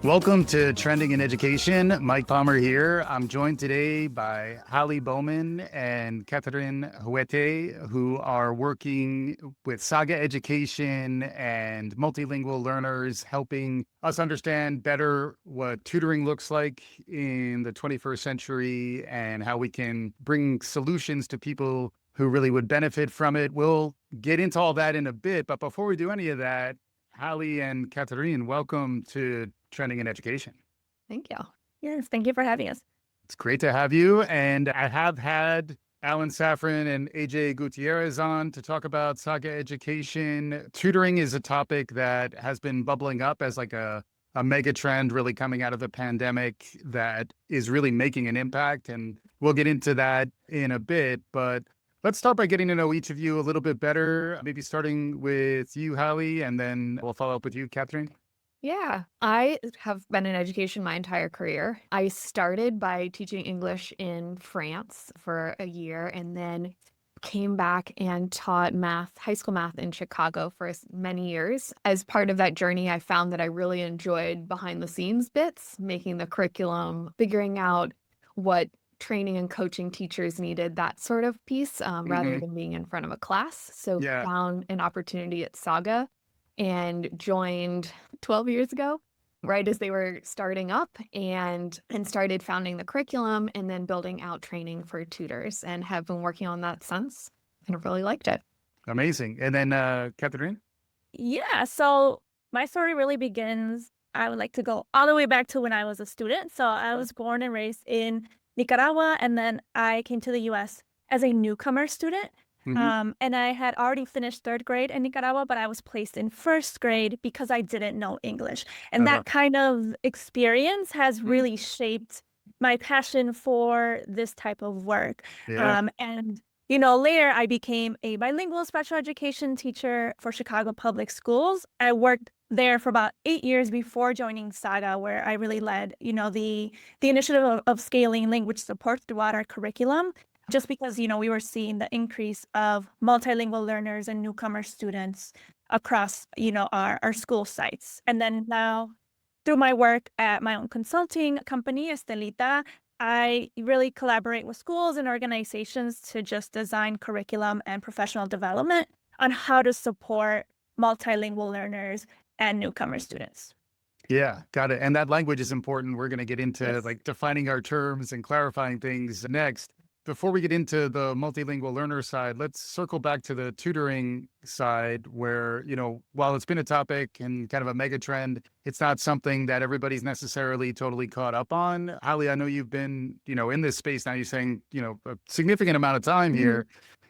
Welcome to Trending in Education. Mike Palmer here. I'm joined today by Halley Bowman and Katherine Huete, who are working with SAGA Education and multilingual learners, helping us understand better what tutoring looks like in the 21st century and how we can bring solutions to people who really would benefit from it. We'll get into all that in a bit, but before we do any of that, Halley and Katherine, welcome to Trending in Education. Thank you. Yes, thank you for having us. It's great to have you. And I have had Alan Safran and AJ Gutierrez on to talk about SAGA Education. Tutoring is a topic that has been bubbling up as like a mega trend really coming out of the pandemic that is really making an impact. And we'll get into that in a bit, but let's start by getting to know each of you a little bit better, maybe starting with you, Halley, and then we'll follow up with you, Katherine. Yeah, I have been in education my entire career. I started by teaching English in France for a year and then came back and taught math, high school math in Chicago for many years. As part of that journey, I found that I really enjoyed behind the scenes bits, making the curriculum, figuring out what training and coaching teachers needed, that sort of piece, rather than being in front of a class. So found an opportunity at SAGA and joined 12 years ago, right as they were starting up, and started founding the curriculum and then building out training for tutors, and have been working on that since and have really liked it. Amazing. And then Katherine? Yeah, so my story really begins, I would like to go all the way back to when I was a student. So I was born and raised in Nicaragua, and then I came to the US as a newcomer student. And I had already finished third grade in Nicaragua, but I was placed in first grade because I didn't know English. And that kind of experience has really shaped my passion for this type of work. And, you know, later I became a bilingual special education teacher for Chicago Public Schools. I worked there for about 8 years before joining SAGA, where I really led, you know, the initiative of scaling language support throughout our curriculum. Just because, you know, we were seeing the increase of multilingual learners and newcomer students across, you know, our school sites. And then now, through my work at my own consulting company, Estalita, I really collaborate with schools and organizations to just design curriculum and professional development on how to support multilingual learners and newcomer students. Yeah, got it. And that language is important. We're going to get into like defining our terms and clarifying things next. Before we get into the multilingual learner side, let's circle back to the tutoring side where, you know, while it's been a topic and kind of a mega trend, it's not something that everybody's necessarily totally caught up on. Halley, I know you've been, you know, in this space now, you're saying, you know, a significant amount of time here.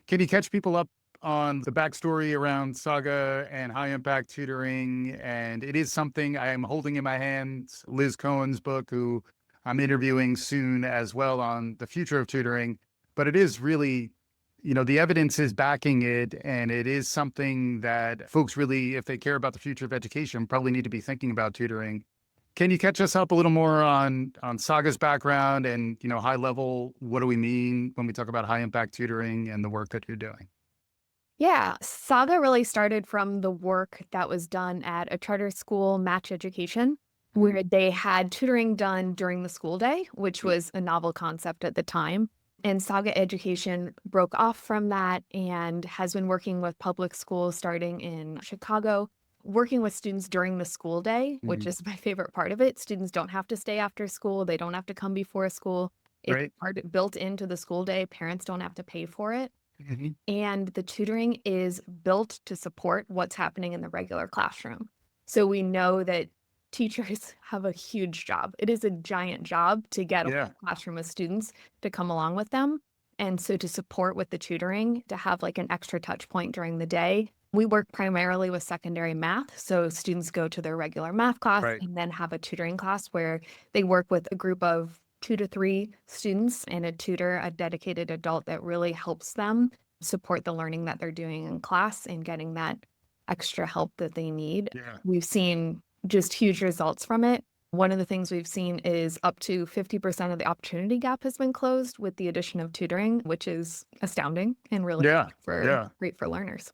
Can you catch people up on the backstory around SAGA and high impact tutoring? And it is something I am holding in my hands, Liz Cohen's book, who I'm interviewing soon as well on the future of tutoring. But it is really, you know, the evidence is backing it, and it is something that folks really, if they care about the future of education, probably need to be thinking about tutoring. Can you catch us up a little more on SAGA's background and, you know, high level, what do we mean when we talk about high impact tutoring and the work that you're doing? Yeah, SAGA really started from the work that was done at a charter school, Match Education, where they had tutoring done during the school day, which was a novel concept at the time. And SAGA Education broke off from that and has been working with public schools starting in Chicago, working with students during the school day, which is my favorite part of it. Students don't have to stay after school. They don't have to come before school. It's built into the school day. Parents don't have to pay for it. And the tutoring is built to support what's happening in the regular classroom. So we know that teachers have a huge job. It is a giant job to get a classroom of students to come along with them. And so to support with the tutoring, to have like an extra touch point during the day, we work primarily with secondary math. So students go to their regular math class and then have a tutoring class where they work with a group of 2 to 3 students and a tutor, a dedicated adult that really helps them support the learning that they're doing in class and getting that extra help that they need. We've seen just huge results from it. One of the things we've seen is up to 50% of the opportunity gap has been closed with the addition of tutoring, which is astounding and really great for learners.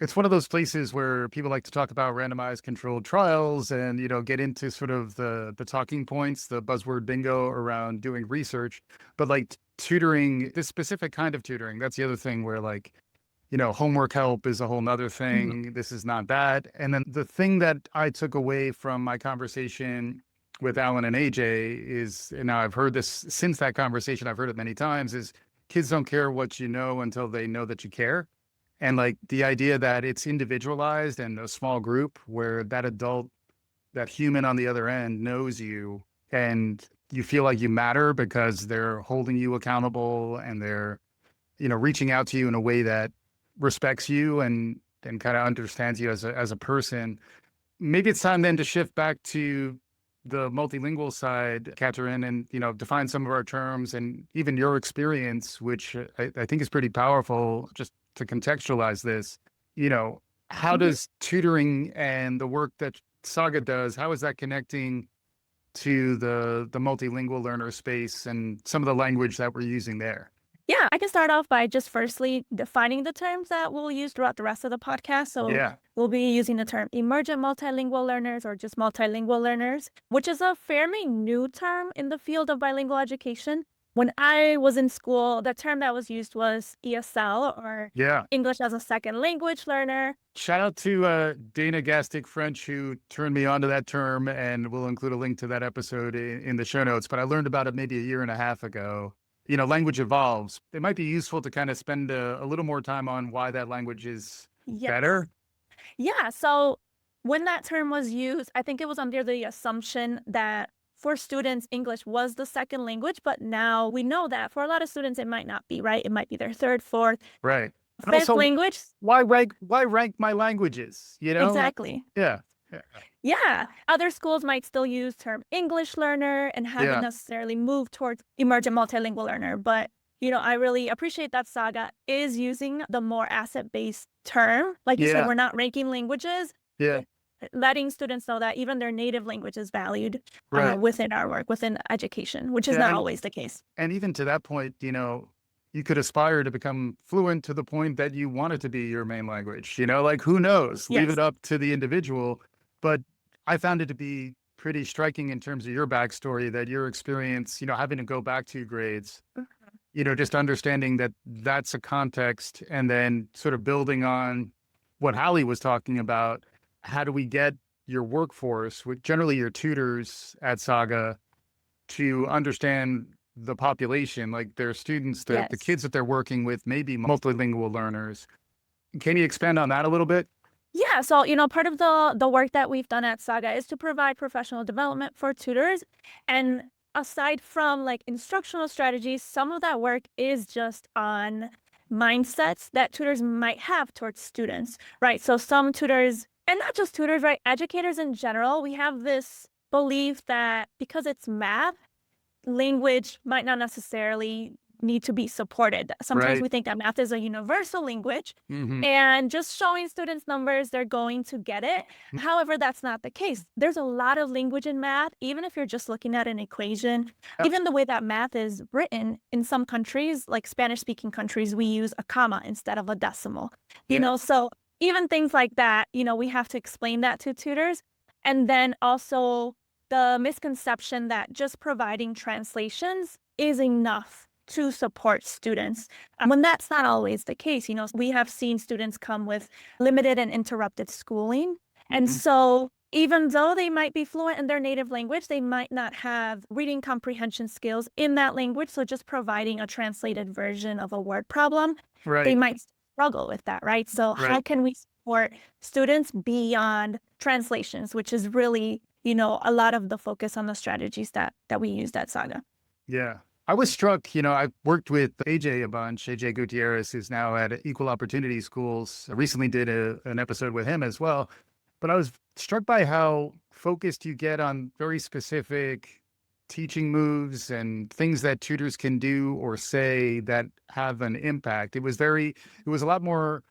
It's one of those places where people like to talk about randomized controlled trials and, get into sort of the talking points, the buzzword bingo around doing research. But like tutoring, this specific kind of tutoring, that's the other thing where like, homework help is a whole nother thing. This is not that. And then the thing that I took away from my conversation with Alan and AJ is, and now I've heard this since that conversation, I've heard it many times, is kids don't care what you know until they know that you care. And like the idea that it's individualized and a small group where that adult, that human on the other end knows you and you feel like you matter because they're holding you accountable and they're, reaching out to you in a way that respects you and kind of understands you as a person. Maybe it's time then to shift back to the multilingual side, Katherine, and, define some of our terms and even your experience, which I think is pretty powerful just to contextualize this. How does tutoring and the work that SAGA does, how is that connecting to the multilingual learner space and some of the language that we're using there? Yeah, I can start off by just firstly defining the terms that we'll use throughout the rest of the podcast. So Yeah. we'll be using the term emergent multilingual learners or just multilingual learners, which is a fairly new term in the field of bilingual education. When I was in school, the term that was used was ESL or Yeah. English as a second language learner. Shout out to Dana Gastick French, who turned me onto that term, and we'll include a link to that episode in the show notes. But I learned about it maybe a year and a half ago. Language evolves. It might be useful to kind of spend a little more time on why that language is better. Yeah. So when that term was used, I think it was under the assumption that for students, English was the second language. But now we know that for a lot of students, it might not be, right? It might be their third, fourth, right. fifth language. Why rank my languages? Exactly. Yeah. Yeah. Other schools might still use term English learner and haven't necessarily moved towards emergent multilingual learner. But, I really appreciate that SAGA is using the more asset-based term. Like you said, we're not ranking languages. Yeah. Letting students know that even their native language is valued within our work, within education, which is not always the case. And even to that point, you could aspire to become fluent to the point that you want it to be your main language, like who knows, leave it up to the individual. But I found it to be pretty striking in terms of your backstory, that your experience, having to go back 2 grades, just understanding that that's a context and then sort of building on what Halley was talking about. How do we get your workforce, with generally your tutors at SAGA, to understand the population, like their students, the kids that they're working with, maybe multilingual learners. Can you expand on that a little bit? Yeah, so, part of the work that we've done at SAGA is to provide professional development for tutors. And aside from like instructional strategies, some of that work is just on mindsets that tutors might have towards students, right? So some tutors, and not just tutors, right? Educators in general, we have this belief that because it's math, language might not necessarily need to be supported. Sometimes we think that math is a universal language, and just showing students numbers, they're going to get it. However, that's not the case. There's a lot of language in math, even if you're just looking at an equation. Even the way that math is written in some countries, like Spanish-speaking countries, we use a comma instead of a decimal. So even things like that, we have to explain that to tutors. And then also the misconception that just providing translations is enough to support students, when that's not always the case. We have seen students come with limited and interrupted schooling. And so even though they might be fluent in their native language, they might not have reading comprehension skills in that language. So just providing a translated version of a word problem, they might struggle with that, right? So how can we support students beyond translations, which is really, a lot of the focus on the strategies that we used at SAGA. Yeah. I was struck, I worked with AJ a bunch, AJ Gutierrez, who's now at Equal Opportunity Schools. I recently did an episode with him as well. But I was struck by how focused you get on very specific teaching moves and things that tutors can do or say that have an impact. It was a lot more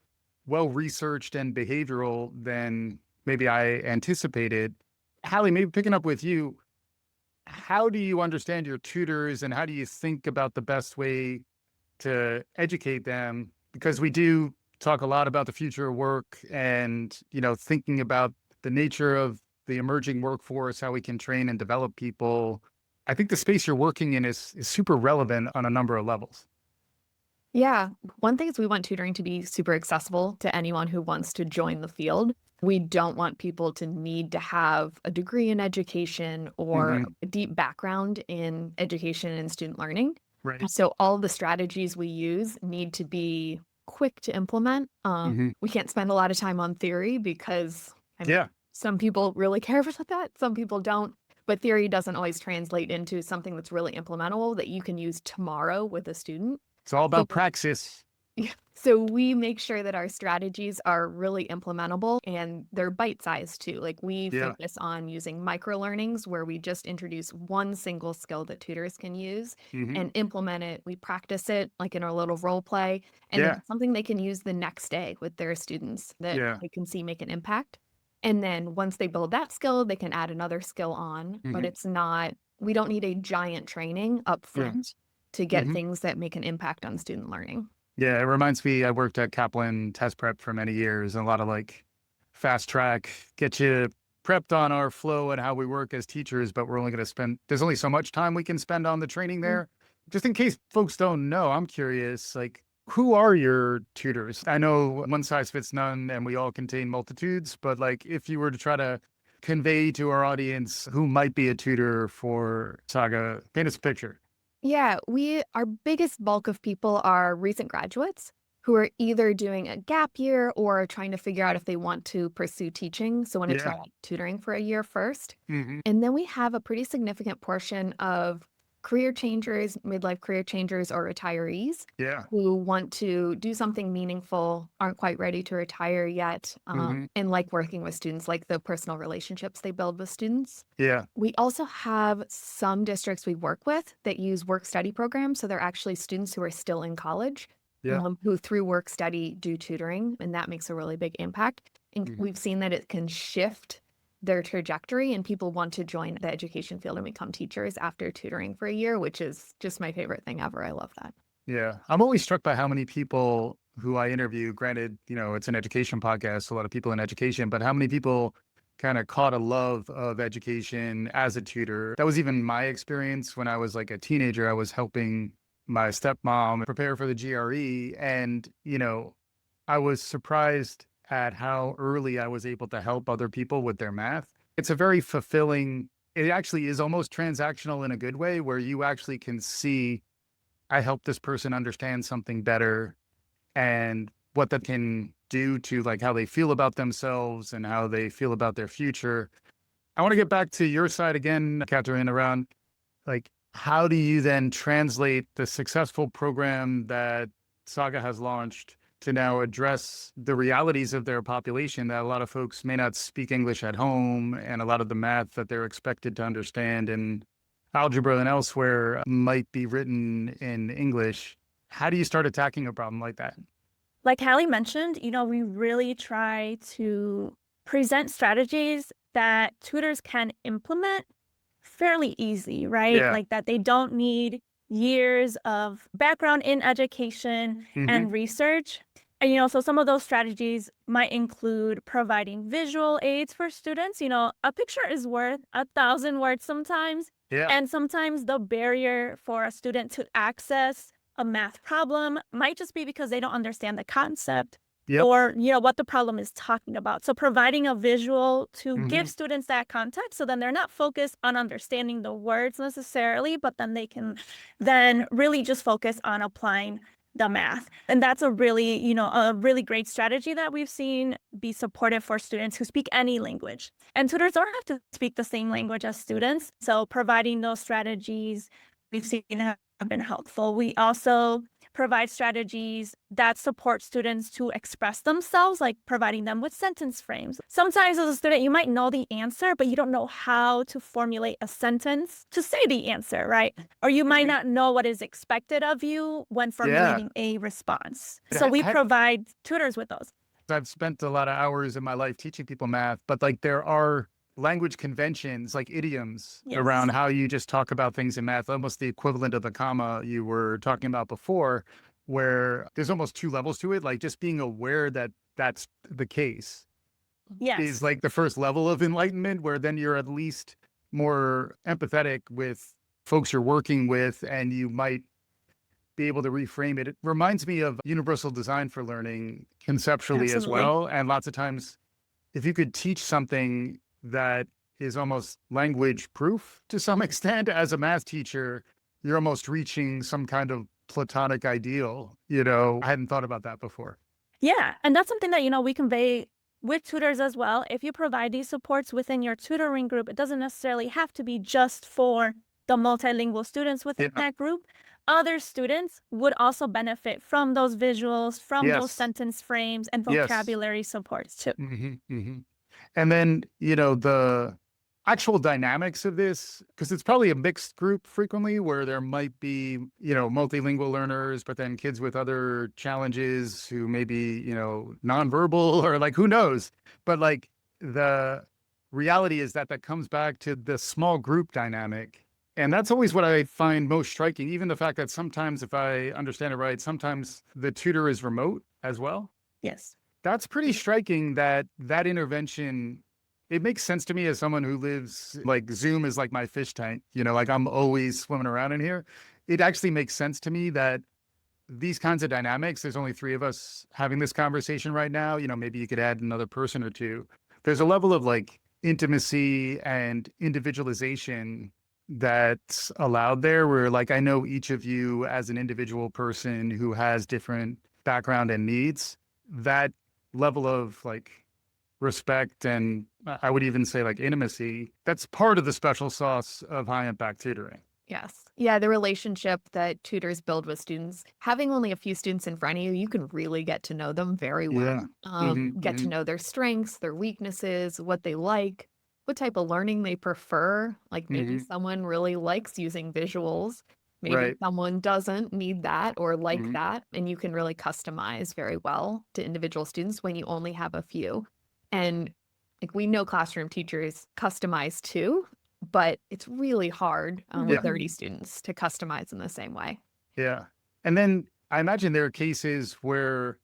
well-researched and behavioral than maybe I anticipated. Halley, maybe picking up with you, how do you understand your tutors and how do you think about the best way to educate them? Because we do talk a lot about the future of work and, thinking about the nature of the emerging workforce, how we can train and develop people. I think the space you're working in is super relevant on a number of levels. Yeah. One thing is we want tutoring to be super accessible to anyone who wants to join the field. We don't want people to need to have a degree in education or Mhm. a deep background in education and student learning. Right. So all the strategies we use need to be quick to implement. Mhm. We can't spend a lot of time on theory because Yeah. some people really care about that, some people don't. But theory doesn't always translate into something that's really implementable that you can use tomorrow with a student. It's all So about praxis. yeah. So we make sure that our strategies are really implementable and they're bite-sized too. Like we Yeah. focus on using micro learnings where we just introduce one single skill that tutors can use Mhm. and implement it. We practice it like in our little role play, and then Yeah. it's something they can use the next day with their students that Yeah. they can see make an impact. And then once they build that skill, they can add another skill on, but Mhm. it's not, we don't need a giant training up Yeah. front to get Mhm. things that make an impact on student learning. Yeah, it reminds me, I worked at Kaplan Test Prep for many years, and a lot of like fast track, get you prepped on our flow and how we work as teachers, but we're only going to spend, there's only so much time we can spend on the training there. Just in case folks don't know, I'm curious, like, who are your tutors? I know one size fits none and we all contain multitudes, but like, if you were to try to convey to our audience who might be a tutor for Saga, paint us a picture. Yeah, our biggest bulk of people are recent graduates who are either doing a gap year or trying to figure out if they want to pursue teaching. So want to try Yeah. out tutoring for a year first. Hmm. And then we have a pretty significant portion of career changers, midlife career changers, or retirees Yeah. who want to do something meaningful, aren't quite ready to retire yet, Hmm. and like working with students, like the personal relationships they build with students. Yeah. We also have some districts we work with that use work study programs. So they're actually students who are still in college, Yeah. who through work study do tutoring, and that makes a really big impact. And Mhm. we've seen that it can shift their trajectory, and people want to join the education field and become teachers after tutoring for a year, which is just my favorite thing ever. I love that. Yeah. I'm always struck by how many people who I interview, granted, it's an education podcast, a lot of people in education, but how many people kind of caught a love of education as a tutor. That was even my experience when I was like a teenager. I was helping my stepmom prepare for the GRE. And, I was surprised at how early I was able to help other people with their math. It's a very fulfilling, it actually is almost transactional in a good way where you actually can see I help this person understand something better and what that can do to like how they feel about themselves and how they feel about their future. I want to get back to your side again, Katherine, around like how do you then translate the successful program that Saga has launched to now address the realities of their population that a lot of folks may not speak English at home and a lot of the math that they're expected to understand in algebra and elsewhere might be written in English. How do you start attacking a problem like that? Like Hallie mentioned, we really try to present strategies that tutors can implement fairly easy, right? Yeah. Like that they don't need years of background in education Hmm. and research. And, so some of those strategies might include providing visual aids for students. A picture is worth 1,000 words sometimes. Yeah. And sometimes the barrier for a student to access a math problem might just be because they don't understand the concept Yep. or what the problem is talking about. So providing a visual to Hmm. give students that context, so then they're not focused on understanding the words necessarily, but then they can then really just focus on applying the math. And that's a really great strategy that we've seen be supportive for students who speak any language. And tutors don't have to speak the same language as students. So providing those strategies we've seen have been helpful. We also provide strategies that support students to express themselves, like providing them with sentence frames. Sometimes as a student, you might know the answer, but you don't know how to formulate a sentence to say the answer, right? Or you might not know what is expected of you when Yeah. formulating a response. Yeah, So we provide tutors with those. I've spent a lot of hours in my life teaching people math, but like there are language conventions, like idioms Yes. around how you just talk about things in math, almost the equivalent of the comma you were talking about before. where there's almost two levels to it. Like just being aware that that's the case Yes. is like the first level of enlightenment, where then you're at least more empathetic with folks you're working with, and you might be able to reframe it. It reminds me of universal design for learning conceptually as Absolutely. well. And lots of times, if you could teach something that is almost language proof to some extent as a math teacher, you're almost reaching some kind of platonic ideal. I hadn't thought about that before. Yeah. And that's something that, we convey with tutors as well. If you provide these supports within your tutoring group, it doesn't necessarily have to be just for the multilingual students within that group. Other students would also benefit from those visuals, from those sentence frames and vocabulary supports too. And then, the actual dynamics of this, because it's probably a mixed group frequently where there might be, multilingual learners, but then kids with other challenges who may be, nonverbal or like, who knows? But like the reality is that comes back to the small group dynamic. And that's always what I find most striking. Even the fact that sometimes, if I understand it right, sometimes the tutor is remote as well. Yes. That's pretty striking that intervention, it makes sense to me as someone who lives, like Zoom is like my fish tank, like I'm always swimming around in here. It actually makes sense to me that these kinds of dynamics, there's only 3 of us having this conversation right now, maybe you could add another person or 2. There's a level of like intimacy and individualization that's allowed there, where like I know each of you as an individual person who has different background and needs. That level of like respect, and I would even say like intimacy, that's part of the special sauce of high impact tutoring. Yes. Yeah, the relationship that tutors build with students, having only a few students in front of you, you can really get to know them very well. Get to know their strengths, their weaknesses, what they like, what type of learning they prefer. Like maybe someone really likes using visuals. Maybe someone doesn't need that or like that. And you can really customize very well to individual students when you only have a few. And like we know classroom teachers customize too, but it's really hard with 30 students to customize in the same way. Yeah. And then I imagine there are cases where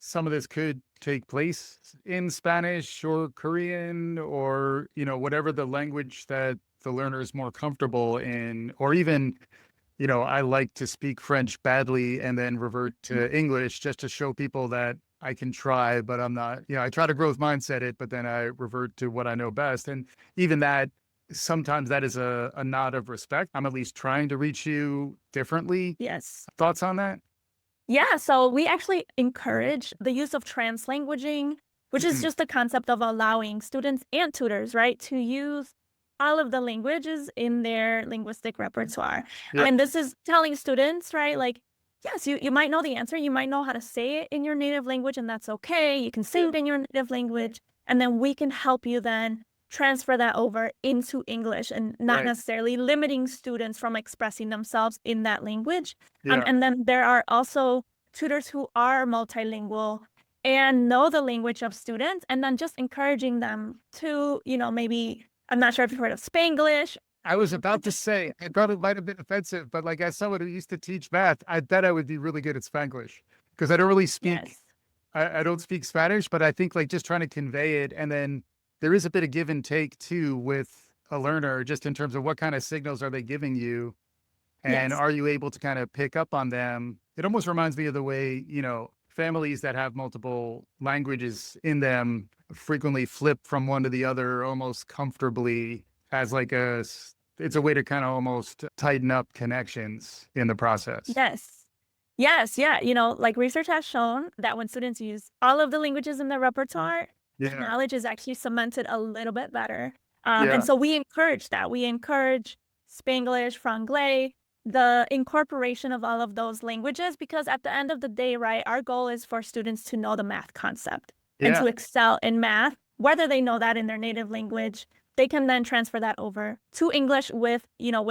some of this could take place in Spanish or Korean or, whatever the language that the learner is more comfortable in, or even, I like to speak French badly and then revert to English just to show people that I can try, but I'm not, I try to growth mindset it, but then I revert to what I know best. And even that, sometimes that is a nod of respect. I'm at least trying to reach you differently. Yes. Thoughts on that? Yeah, so we actually encourage the use of translanguaging, which is just the concept of allowing students and tutors, right, to use all of the languages in their linguistic repertoire. Yeah. And this is telling students, right, like, yes, you might know the answer, you might know how to say it in your native language, and that's okay. You can say it in your native language, and then we can help you then transfer that over into English and not necessarily limiting students from expressing themselves in that language. And then there are also tutors who are multilingual and know the language of students, and then just encouraging them to, maybe, I'm not sure if you've heard of Spanglish. I was about to say, I thought it might have been offensive, but like as someone who used to teach math, I bet I would be really good at Spanglish because I don't really speak, I don't speak Spanish, but I think like just trying to convey it. And then there is a bit of give and take too with a learner, just in terms of what kind of signals are they giving you, and are you able to kind of pick up on them? It almost reminds me of the way, families that have multiple languages in them frequently flip from one to the other almost comfortably as like it's a way to kind of almost tighten up connections in the process. Yes. Yeah. Like research has shown that when students use all of the languages in their repertoire, knowledge is actually cemented a little bit better. And so we encourage that. We encourage Spanglish, Franglais, the incorporation of all of those languages, because at the end of the day, right, our goal is for students to know the math concept and to excel in math, whether they know that in their native language. They can then transfer that over to English with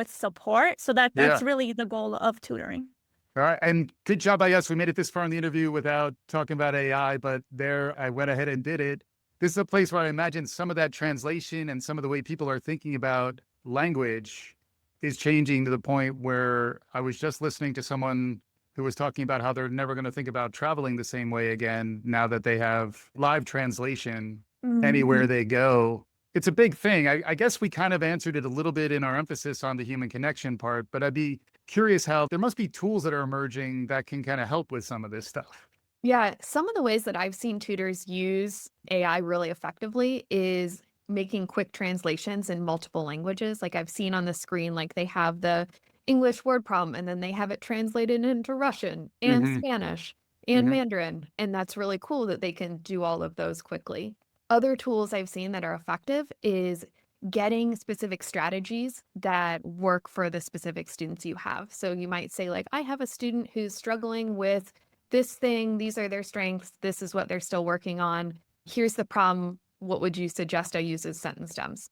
support. So that's really the goal of tutoring. All right. And good job by us. We made it this far in the interview without talking about AI, but there I went ahead and did it. This is a place where I imagine some of that translation and some of the way people are thinking about language is changing to the point where I was just listening to someone who was talking about how they're never going to think about traveling the same way again now that they have live translation anywhere they go. It's a big thing. I guess we kind of answered it a little bit in our emphasis on the human connection part, but I'd be curious how there must be tools that are emerging that can kind of help with some of this stuff. Yeah, some of the ways that I've seen tutors use AI really effectively is making quick translations in multiple languages. Like I've seen on the screen, like they have the English word problem and then they have it translated into Russian and Hmm. Spanish and Hmm. Mandarin. And that's really cool that they can do all of those quickly. Other tools I've seen that are effective is getting specific strategies that work for the specific students you have. So you might say, like, I have a student who's struggling with this thing, these are their strengths, this is what they're still working on. Here's the problem. What would you suggest I use as sentence stems?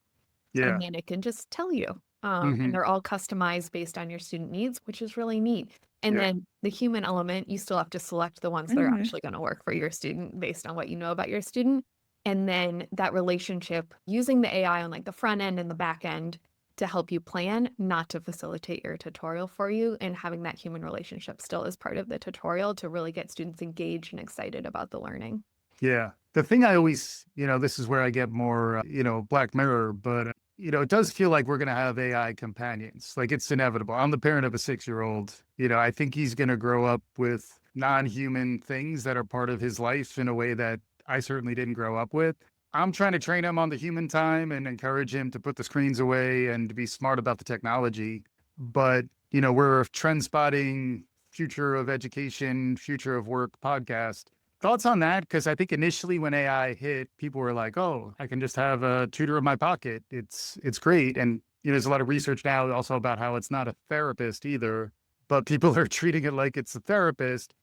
Yeah. And then it can just tell you. And Hmm. they're all customized based on your student needs, which is really neat. And Yeah. then the human element, you still have to select the ones that are actually going to work for your student based on what you know about your student. And then that relationship using the AI on like the front end and the back end to help you plan, not to facilitate your tutorial for you, and having that human relationship still as part of the tutorial to really get students engaged and excited about the learning. Yeah. The thing I always, this is where I get more, Black Mirror, but, it does feel like we're going to have AI companions. Like it's inevitable. I'm the parent of a 6-year-old. I think he's going to grow up with non-human things that are part of his life in a way that I certainly didn't grow up with. I'm trying to train him on the human time and encourage him to put the screens away and to be smart about the technology. But, we're a trend spotting future of education, future of work podcast. Thoughts on that? Because I think initially when AI hit, people were like, "Oh, I can just have a tutor in my pocket. It's great." And there's a lot of research now also about how it's not a therapist either, but people are treating it like it's a therapist.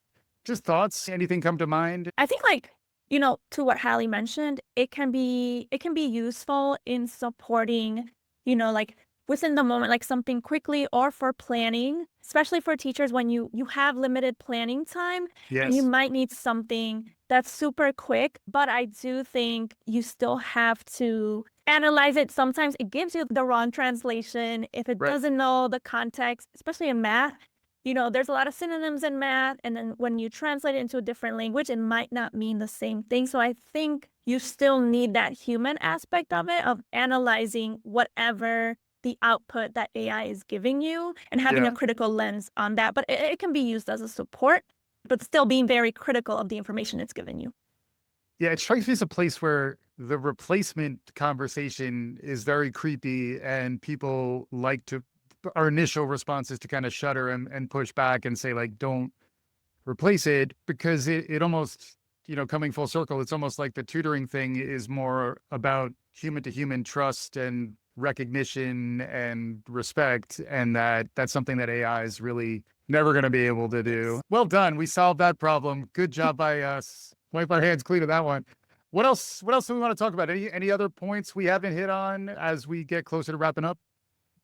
Just thoughts? Anything come to mind? I think to what Halley mentioned, it can be useful in supporting, like within the moment, like something quickly or for planning, especially for teachers when you have limited planning time and you Yes. might need something that's super quick. But I do think you still have to analyze it. Sometimes it gives you the wrong translation if it Right. doesn't know the context, especially in math. There's a lot of synonyms in math, and then when you translate it into a different language, it might not mean the same thing. So I think you still need that human aspect of it, of analyzing whatever the output that AI is giving you and having Yeah. a critical lens on that. But it can be used as a support, but still being very critical of the information it's giving you. Yeah, it strikes me as a place where the replacement conversation is very creepy and people like to, our initial response is to kind of shudder and push back and say, like, don't replace it because it almost, coming full circle, it's almost like the tutoring thing is more about human to human trust and recognition and respect. And that's something that AI is really never going to be able to do. Well done. We solved that problem. Good job by us. Wipe our hands clean of that one. What else do we want to talk about? Any other points we haven't hit on as we get closer to wrapping up?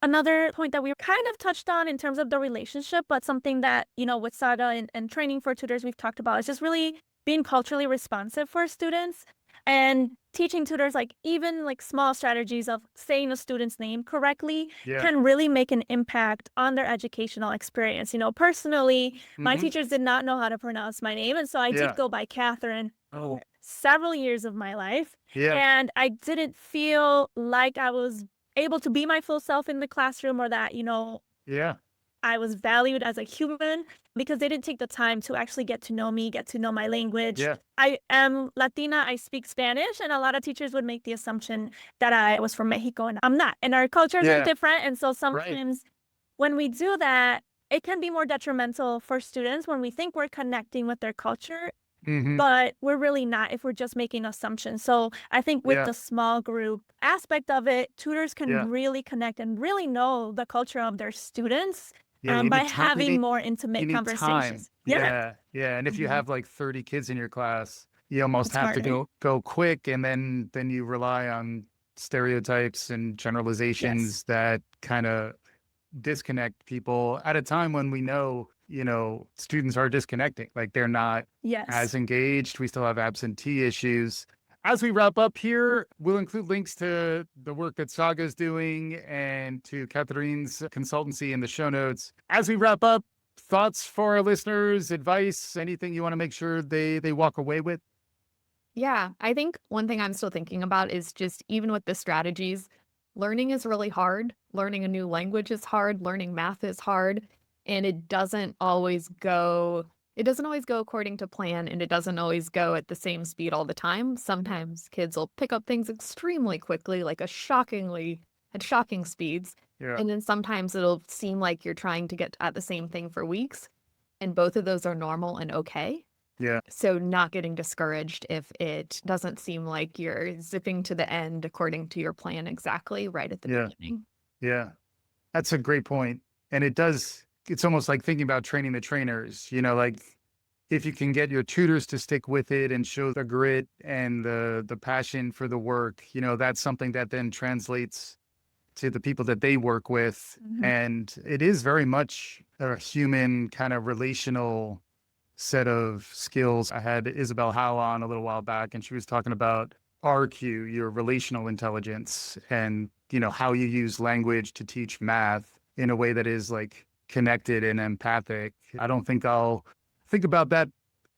Another point that we kind of touched on in terms of the relationship, but something that, with SAGA and training for tutors we've talked about is just really being culturally responsive for students and teaching tutors even small strategies of saying a student's name correctly Yeah. can really make an impact on their educational experience. Personally, my Mhm. teachers did not know how to pronounce my name, and so I Yeah. did go by Katherine Oh, several years of my life. yeah. And I didn't feel like I was able to be my full self in the classroom, or that, Yeah. I was valued as a human because they didn't take the time to actually get to know me, get to know my language. Yeah. I am Latina, I speak Spanish, and a lot of teachers would make the assumption that I was from Mexico, and I'm not. And our cultures are Yeah. different. And so Right. sometimes when we do that, it can be more detrimental for students when we think we're connecting with their culture, Hmm. but we're really not if we're just making assumptions. So I think with Yeah. the small group aspect of it, tutors can Yeah. really connect and really know the culture of their students Yeah. You by need time. having more You intimate need time. conversations. Yeah. Yeah. Yeah. And if you Mhm. have like 30 kids in your class, you almost It's have to harder. go quick, and then you rely on stereotypes and generalizations Yes. that kind of disconnect people at a time when we know, students are disconnecting. Like they're not Yes. as engaged. We still have absentee issues. As we wrap up here, we'll include links to the work that SAGA is doing and to Katherine's consultancy in the show notes. As we wrap up, thoughts for our listeners, advice, anything you want to make sure they walk away with? Yeah, I think one thing I'm still thinking about is just even with the strategies, learning is really hard. Learning a new language is hard. Learning math is hard. And it doesn't always go according to plan, and it doesn't always go at the same speed all the time. Sometimes kids will pick up things extremely quickly, like at shocking speeds. Yeah. And then sometimes it'll seem like you're trying to get at the same thing for weeks. And both of those are normal and okay. Yeah. So not getting discouraged if it doesn't seem like you're zipping to the end according to your plan exactly right at the Yeah. beginning. Yeah. That's a great point. And it's almost like thinking about training the trainers, like if you can get your tutors to stick with it and show the grit and the passion for the work, that's something that then translates to the people that they work with. Mhm. And it is very much a human kind of relational set of skills. I had Isabel Howe on a little while back, and she was talking about RQ, your relational intelligence, and how you use language to teach math in a way that is like connected and empathic. I don't think I'll think about that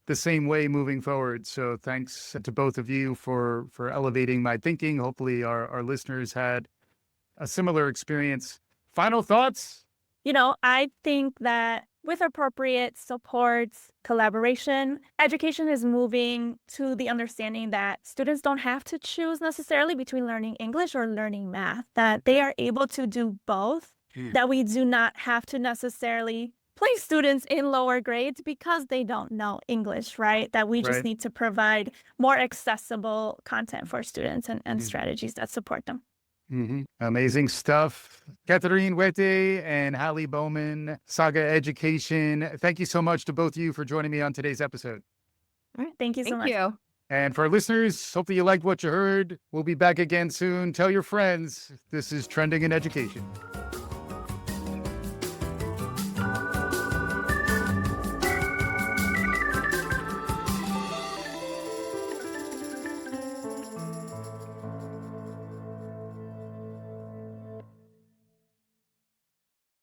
the same way moving forward. So thanks to both of you for elevating my thinking. Hopefully our listeners had a similar experience. Final thoughts? I think that with appropriate supports, collaboration, education is moving to the understanding that students don't have to choose necessarily between learning English or learning math, that they are able to do both, that we do not have to necessarily place students in lower grades because they don't know English, right? That we just Right. need to provide more accessible content for students and strategies that support them. Amazing stuff. Katherine Huete and Halley Bowman, SAGA Education. Thank you so much to both of you for joining me on today's episode. All right. Thank you so Thank much. you. And for our listeners, hopefully you liked what you heard. We'll be back again soon. Tell your friends. This is Trending in Education.